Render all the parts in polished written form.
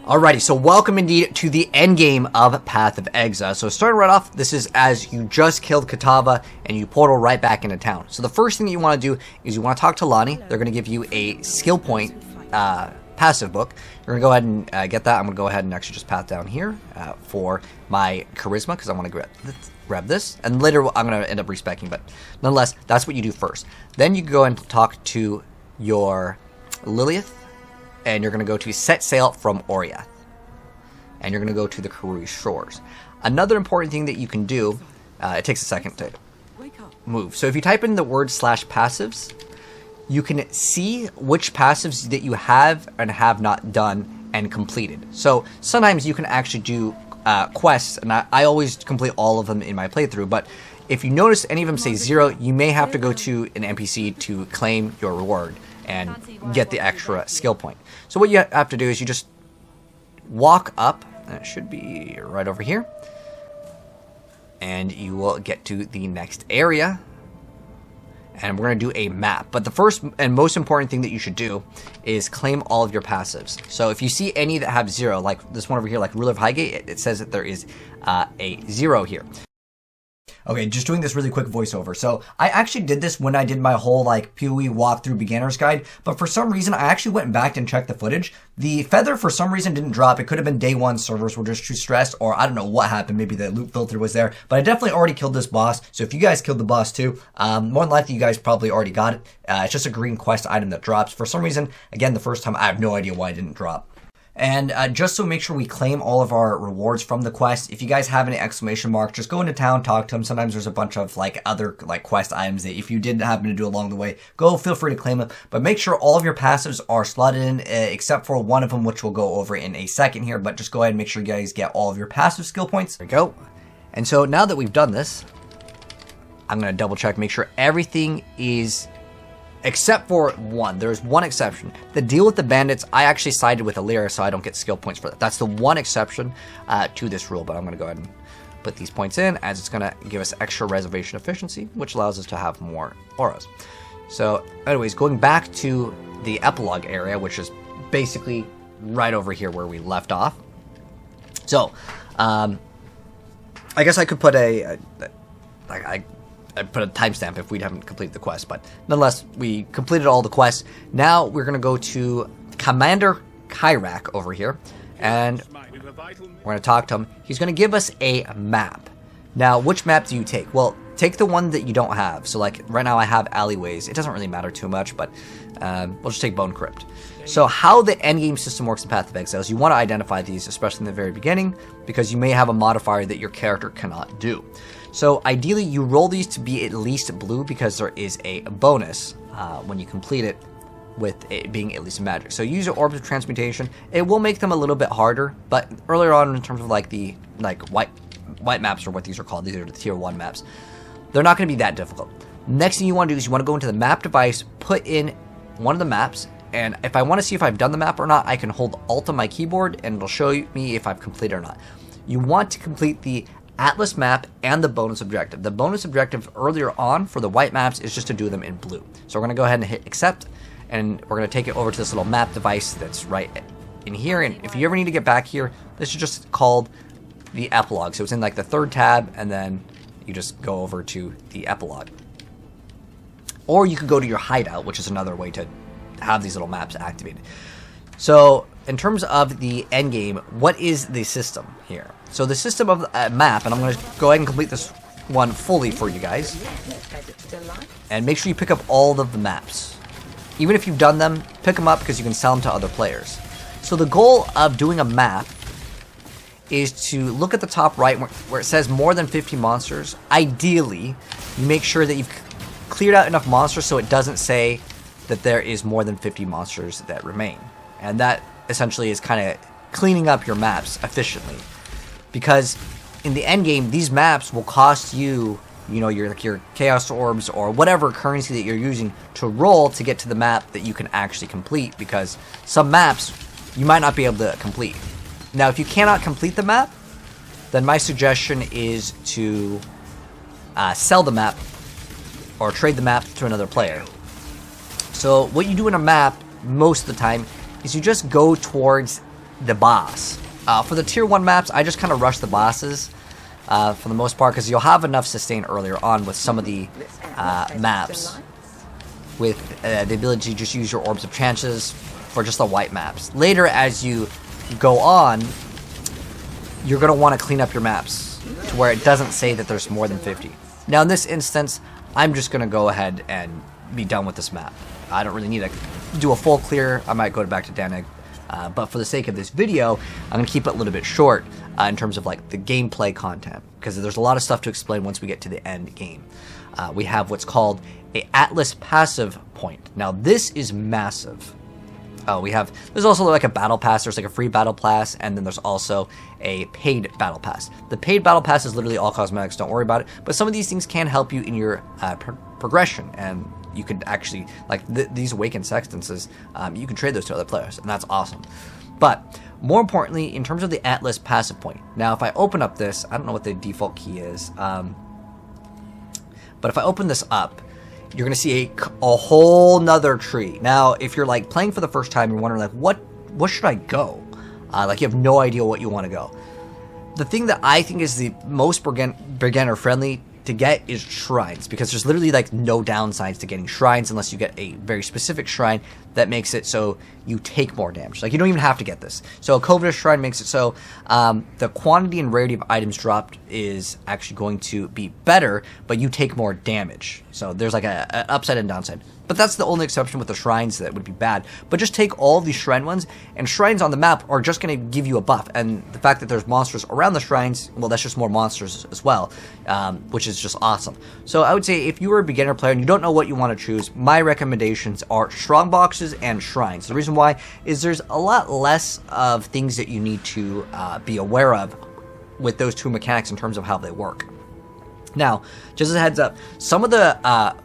Alrighty, so welcome indeed to the endgame of Path of Exile. So starting right off, this is as you just killed Katava and you portal right back into town. So the first thing that you want to do is you want to talk to Lonnie. They're going to give you a skill point passive book. You're going to go ahead and get that. I'm going to go ahead and actually just path down here for my charisma because I want to grab this. And later I'm going to end up respecing, but nonetheless, that's what you do first. Then you go and talk to your Lilith. And you're going to go to set sail from Oriath. And you're going to go to the Karui shores. Another important thing that you can do, it takes a second to move. So if you type in the word /passives, you can see which passives that you have and have not done and completed. So sometimes you can actually do quests, and I always complete all of them in my playthrough, but if you notice any of them say 0, you may have to go to an NPC to claim your reward and get the extra skill point. So what you have to do is you just walk up, and it should be right over here, and you will get to the next area, and we're going to do a map. But the first and most important thing that you should do is claim all of your passives. So if you see any that have 0, like this one over here, like Ruler of Highgate, it says that there is a 0 here. Okay, just doing this really quick voiceover. So I actually did this when I did my whole like PoE walkthrough beginner's guide, but for some reason I actually went back and checked the footage. The feather for some reason didn't drop. It could have been day 1 servers were just too stressed, or I don't know what happened. Maybe the loot filter was there, but I definitely already killed this boss. So if you guys killed the boss too, more than likely you guys probably already got it. It's just a green quest item that drops. For some reason, again, the first time I have no idea why it didn't drop. And just so make sure we claim all of our rewards from the quest, if you guys have any exclamation marks, just go into town, talk to them. Sometimes there's a bunch of like other like quest items that if you did happen to do along the way, feel free to claim them. But make sure all of your passives are slotted in, except for one of them, which we'll go over in a second here. But just go ahead and make sure you guys get all of your passive skill points. There we go. And so now that we've done this, I'm going to double check, make sure everything is... Except for one. There's one exception. The deal with the bandits, I actually sided with Alira, so I don't get skill points for that. That's the one exception to this rule, but I'm going to go ahead and put these points in, as it's going to give us extra reservation efficiency, which allows us to have more auras. So, anyways, going back to the epilogue area, which is basically right over here where we left off. So, I guess I could put I put a timestamp if we haven't completed the quest, but nonetheless, we completed all the quests. Now we're going to go to Commander Kyrak over here, and we're going to talk to him. He's going to give us a map. Now, which map do you take? Well, take the one that you don't have. So, like, right now I have alleyways. It doesn't really matter too much, but we'll just take Bone Crypt. So, how the endgame system works in Path of Exile is you want to identify these, especially in the very beginning, because you may have a modifier that your character cannot do. So ideally you roll these to be at least blue because there is a bonus when you complete it with it being at least magic. So use your orbs of transmutation. It will make them a little bit harder, but earlier on in terms of like the white maps, or what these are called, these are the tier 1 maps, they're not going to be that difficult. Next thing you want to do is you want to go into the map device, put in one of the maps, and if I want to see if I've done the map or not, I can hold Alt on my keyboard and it'll show me if I've completed or not. You want to complete the Atlas map and the bonus objective. The bonus objective earlier on for the white maps is just to do them in blue. So we're going to go ahead and hit accept, and we're going to take it over to this little map device that's right in here. And if you ever need to get back here, this is just called the epilogue. So it's in like the 3rd tab, and then you just go over to the epilogue. Or you could go to your hideout, which is another way to have these little maps activated. So in terms of the end game, what is the system here? So the system of the map, and I'm going to go ahead and complete this one fully for you guys. And make sure you pick up all of the maps. Even if you've done them, pick them up because you can sell them to other players. So the goal of doing a map is to look at the top right where it says more than 50 monsters. Ideally, you make sure that you've cleared out enough monsters so it doesn't say that there is more than 50 monsters that remain. And that essentially is kind of cleaning up your maps efficiently. Because in the end game, these maps will cost you, your chaos orbs or whatever currency that you're using to roll to get to the map that you can actually complete. Because some maps you might not be able to complete. Now, if you cannot complete the map, then my suggestion is to sell the map or trade the map to another player. So what you do in a map most of the time is you just go towards the boss. For the tier 1 maps, I just kind of rush the bosses for the most part, because you'll have enough sustain earlier on with some of the maps with the ability to just use your Orbs of Chances for just the white maps. Later, as you go on, you're going to want to clean up your maps to where it doesn't say that there's more than 50. Now in this instance, I'm just going to go ahead and be done with this map. I don't really need to do a full clear. I might go back to Daneg. But for the sake of this video, I'm going to keep it a little bit short in terms of like the gameplay content, because there's a lot of stuff to explain once we get to the end game. We have what's called a Atlas passive point. Now this is massive. There's also like a battle pass. There's like a free battle pass, and then there's also a paid battle pass. The paid battle pass is literally all cosmetics. Don't worry about it. But some of these things can help you in your progression, and you could actually, like these Awakened Sextances, you can trade those to other players, and that's awesome. But more importantly, in terms of the Atlas passive point, now if I open up this, I don't know what the default key is, but if I open this up, you're going to see a whole nother tree. Now, if you're like playing for the first time, you're wondering like, what should I go? Like you have no idea what you want to go. The thing that I think is the most beginner friendly to get is shrines, because there's literally like no downsides to getting shrines unless you get a very specific shrine that makes it so you take more damage. Like you don't even have to get this. So a Covetous shrine makes it so the quantity and rarity of items dropped is actually going to be better, but you take more damage. So there's like an upside and downside. But that's the only exception with the shrines that would be bad. But just take all these shrine ones, and shrines on the map are just going to give you a buff. And the fact that there's monsters around the shrines, well, that's just more monsters as well, which is just awesome. So I would say if you were a beginner player and you don't know what you want to choose, my recommendations are strong boxes and shrines. The reason why is there's a lot less of things that you need to be aware of with those two mechanics in terms of how they work. Now, just as a heads up, some of the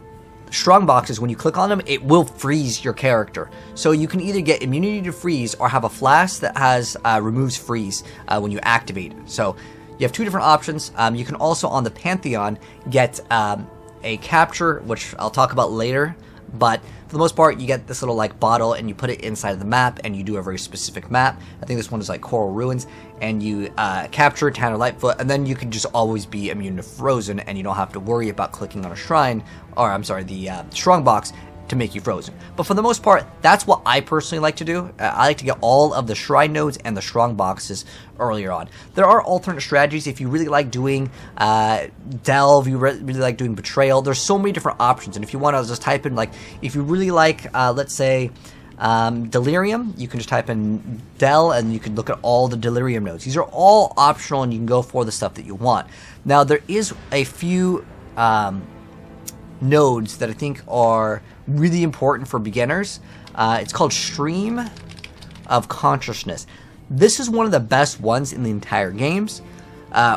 strong boxes, when you click on them, it will freeze your character. So you can either get immunity to freeze or have a flask that has removes freeze when you activate it. So you have two different options. You can also, on the Pantheon, get a capture, which I'll talk about later. But for the most part, you get this little like bottle and you put it inside of the map and you do a very specific map. I think this one is like Coral Ruins, and you capture Tanner Lightfoot, and then you can just always be immune to Frozen, and you don't have to worry about clicking on a shrine, or I'm sorry, the strong box to make you frozen. But for the most part, that's what I personally like to do. I like to get all of the shrine nodes and the strong boxes earlier on. There are alternate strategies if you really like doing Delve, you really like doing Betrayal. There's so many different options, and if you want to just type in, like, if you really like, let's say, Delirium, you can just type in Del, and you can look at all the Delirium nodes. These are all optional, and you can go for the stuff that you want. Now, there is a few nodes that I think are really important for beginners. It's called Stream of Consciousness. This is one of the best ones in the entire games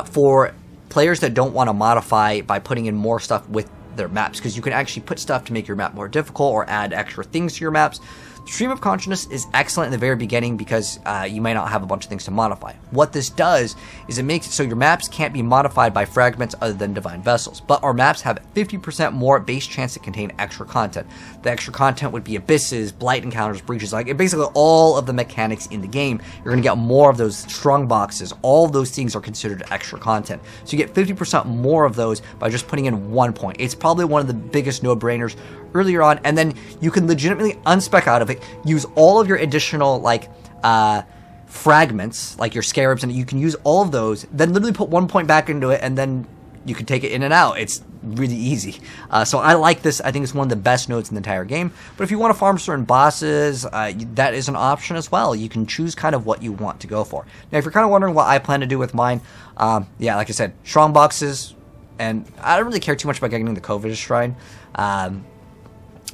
for players that don't want to modify by putting in more stuff with their maps, because you can actually put stuff to make your map more difficult or add extra things to your maps. Stream of Consciousness is excellent in the very beginning because you might not have a bunch of things to modify. What this does is it makes it so your maps can't be modified by fragments other than Divine Vessels, but our maps have 50% more base chance to contain extra content. The extra content would be abysses, blight encounters, breaches, like basically all of the mechanics in the game. You're going to get more of those strong boxes. All of those things are considered extra content. So you get 50% more of those by just putting in 1 point. It's probably one of the biggest no-brainers earlier on, and then you can legitimately unspec out of it, use all of your additional like fragments, like your scarabs, and you can use all of those, then literally put 1 point back into it, and then you can take it in and out. It's really easy. So I like this. I think it's one of the best nodes in the entire game. But if you want to farm certain bosses, that is an option as well. You can choose kind of what you want to go for. Now, if you're kind of wondering what I plan to do with mine, yeah, like I said, strong boxes, and I don't really care too much about getting the Covetous Shrine.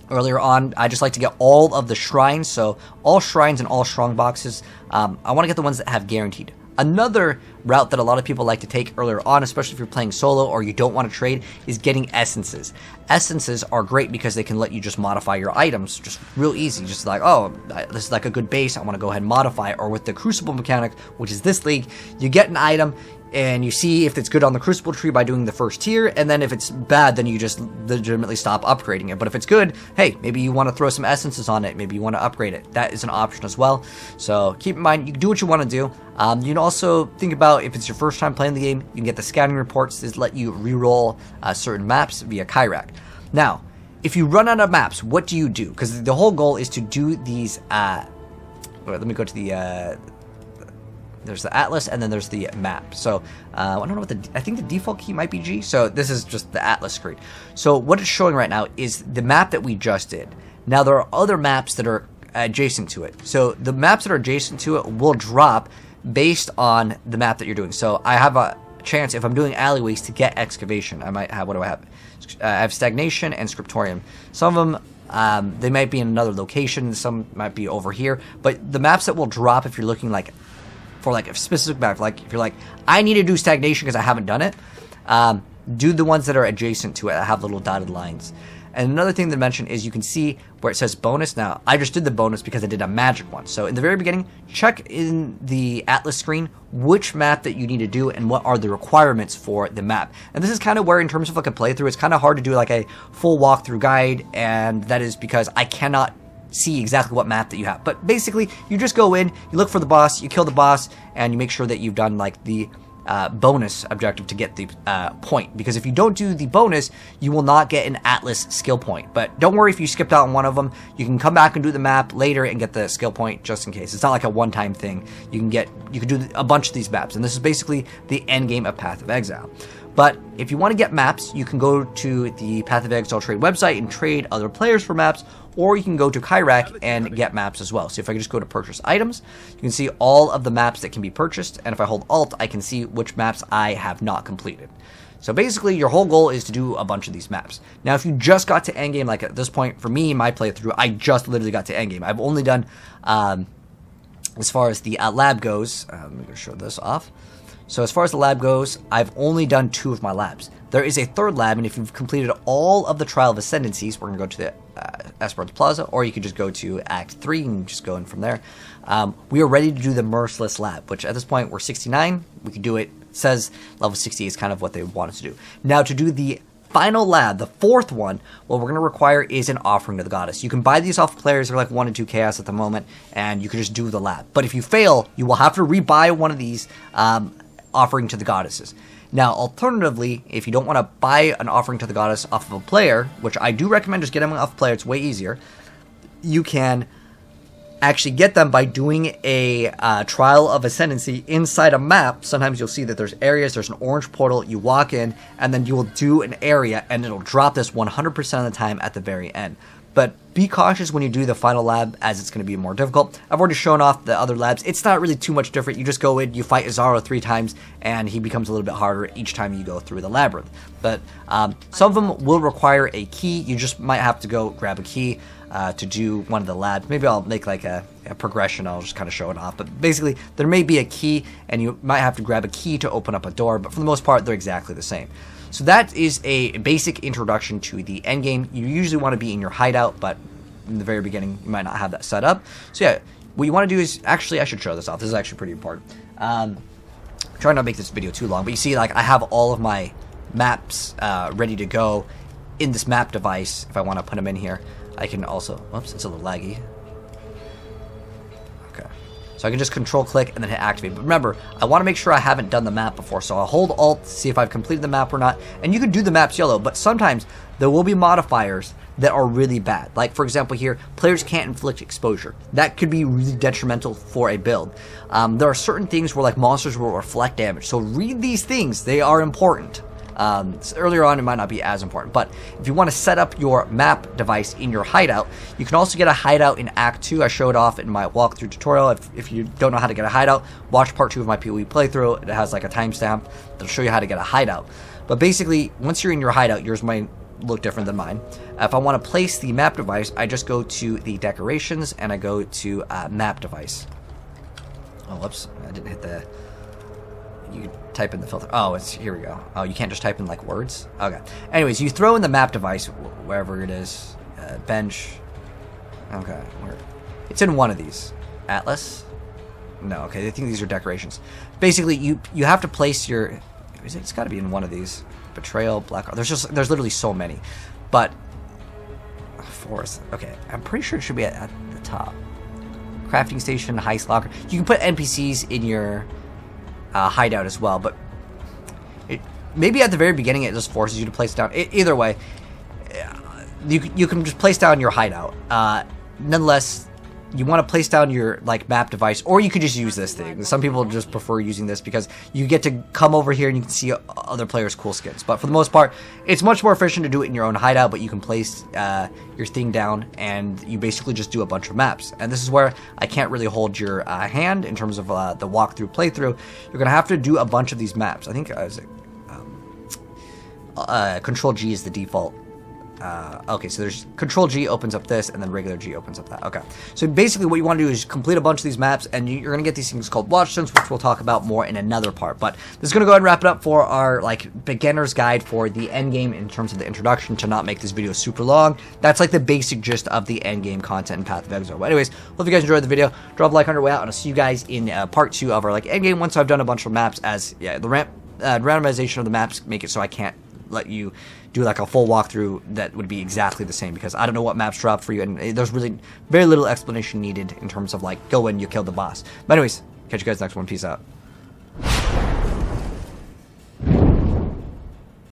Earlier on, I just like to get all of the shrines, so all shrines and all strong boxes. I want to get the ones that have guaranteed. Another route that a lot of people like to take earlier on, especially if you're playing solo or you don't want to trade, is getting essences. Essences are great because they can let you just modify your items just real easy. Just like, oh, this is like a good base, I want to go ahead and modify it. Or with the Crucible mechanic, which is this league, you get an item, and you see if it's good on the Crucible tree by doing the first tier, and then if it's bad, then you just legitimately stop upgrading it. But if it's good, hey, maybe you want to throw some essences on it, maybe you want to upgrade it. That is an option as well. So keep in mind, you can do what you want to do. You can also think about if it's your first time playing the game, you can get the scouting reports that let you reroll certain maps via Kyrak. Now, if you run out of maps, what do you do? Because the whole goal is to do these. Let me go to the. There's the atlas, and then there's the map. So I don't know what I think the default key might be G. So this is just the atlas screen. So what it's showing right now is the map that we just did. Now there are other maps that are adjacent to it. So the maps that are adjacent to it will drop based on the map that you're doing. So I have a chance, if I'm doing alleyways, to get excavation. I might have, what do I have? I have stagnation and scriptorium. Some of them, they might be in another location. Some might be over here. But the maps that will drop, if you're looking like for like a specific map, like if you're like, I need to do stagnation because I haven't done it, do the ones that are adjacent to it that have little dotted lines. And another thing to mention is you can see where it says bonus. Now, I just did the bonus because I did a magic one. So in the very beginning, check in the atlas screen which map that you need to do and what are the requirements for the map. And this is kind of where, in terms of like a playthrough, it's kind of hard to do like a full walkthrough guide, and that is because I cannot see exactly what map that you have. But basically, you just go in, you look for the boss, you kill the boss, and you make sure that you've done like the bonus objective to get the point. Because if you don't do the bonus, you will not get an atlas skill point. But don't worry if you skipped out on one of them. You can come back and do the map later and get the skill point just in case. It's not like a one-time thing. You can do a bunch of these maps, and this is basically the end game of Path of Exile. But if you want to get maps, you can go to the Path of Exile trade website and trade other players for maps, or you can go to Kyrak and get maps as well. So if I just go to purchase items, you can see all of the maps that can be purchased, and if I hold Alt, I can see which maps I have not completed. So basically, your whole goal is to do a bunch of these maps. Now, if you just got to endgame, like at this point, for me, my playthrough, I just literally got to endgame. I've only done, as far as the lab goes, let me go show this off. So as far as the lab goes, I've only done 2 of my labs. There is a third lab, and if you've completed all of the Trial of Ascendancies, we're going to go to the Esperance Plaza, or you could just go to Act 3 and just go in from there. We are ready to do the Merciless Lab, which at this point we're 69. We can do it. It says level 60 is kind of what they want us to do. Now, to do the final lab, the 4th one, what we're going to require is an offering to the goddess. You can buy these off players. They're like 1 and 2 chaos at the moment, and you can just do the lab. But if you fail, you will have to rebuy one of these offering to the goddesses. Now, alternatively, if you don't want to buy an offering to the goddess off of a player, which I do recommend just getting them off a player, it's way easier, you can actually get them by doing a Trial of Ascendancy inside a map. Sometimes you'll see that there's areas, there's an orange portal, you walk in, and then you will do an area, and it'll drop this 100% of the time at the very end. But be cautious when you do the final lab, as it's going to be more difficult. I've already shown off the other labs. It's not really too much different. You just go in, you fight Azaro 3 times, and he becomes a little bit harder each time you go through the labyrinth. But some of them will require a key. You just might have to go grab a key to do one of the labs. Maybe I'll make like a progression. I'll just kind of show it off. But basically, there may be a key, and you might have to grab a key to open up a door. But for the most part, they're exactly the same. So that is a basic introduction to the endgame. You usually want to be in your hideout, but in the very beginning, you might not have that set up. So yeah, what you want to do is, actually, I should show this off. This is actually pretty important. Try not to make this video too long, but you see, like, I have all of my maps ready to go in this map device. If I want to put them in here, I can also, whoops, it's a little laggy. Okay. So I can just control click and then hit activate. But remember, I want to make sure I haven't done the map before. So I'll hold Alt to see if I've completed the map or not. And you can do the maps yellow, but sometimes there will be modifiers that are really bad. Like, for example, here, players can't inflict exposure. That could be really detrimental for a build. There are certain things where, like, monsters will reflect damage. So read these things. They are important. Earlier on, it might not be as important, but if you want to set up your map device in your hideout, you can also get a hideout in Act 2. I showed off in my walkthrough tutorial. If you don't know how to get a hideout, watch part 2 of my PoE playthrough. It has like a timestamp that'll show you how to get a hideout. But basically, once you're in your hideout, yours might look different than mine. If I want to place the map device, I just go to the decorations and I go to map device. Oh, whoops, I didn't hit the... You type in the filter. Oh, it's here we go. Oh, you can't just type in like words. Okay. Anyways, you throw in the map device wherever it is. Bench. Okay. It's in one of these. Atlas. No, okay, I think these are decorations. Basically, you have to place your... It's got to be in one of these. Betrayal, Black... There's literally so many. But... Forest. Okay, I'm pretty sure it should be at the top. Crafting station, heist locker. You can put NPCs in your hideout as well, but... maybe at the very beginning it just forces you to place down... Either way, you can just place down your hideout. Nonetheless... You want to place down your map device, or you could just use this thing. Some people just prefer using this because you get to come over here and you can see other players' cool skins. But for the most part, it's much more efficient to do it in your own hideout, but you can place your thing down and you basically just do a bunch of maps. And this is where I can't really hold your hand in terms of the walkthrough playthrough. You're going to have to do a bunch of these maps. I think Control G is the default. Okay, so there's Control G opens up this, and then regular G opens up that. Okay, so basically what you want to do is complete a bunch of these maps, and you're going to get these things called watchstones, which we'll talk about more in another part. But this is going to go ahead and wrap it up for our beginner's guide for the endgame in terms of the introduction, to not make this video super long. That's the basic gist of the endgame content in Path of Exile. But anyways, hope you guys enjoyed the video. Drop a like on your way out, and I'll see you guys in part 2 of our endgame once I've done a bunch of maps. As the randomization of the maps make it so I can't let you do a full walkthrough that would be exactly the same, because I don't know what maps drop for you, and there's really very little explanation needed in terms of go in, you kill the boss. But anyways, catch you guys next one. Peace out.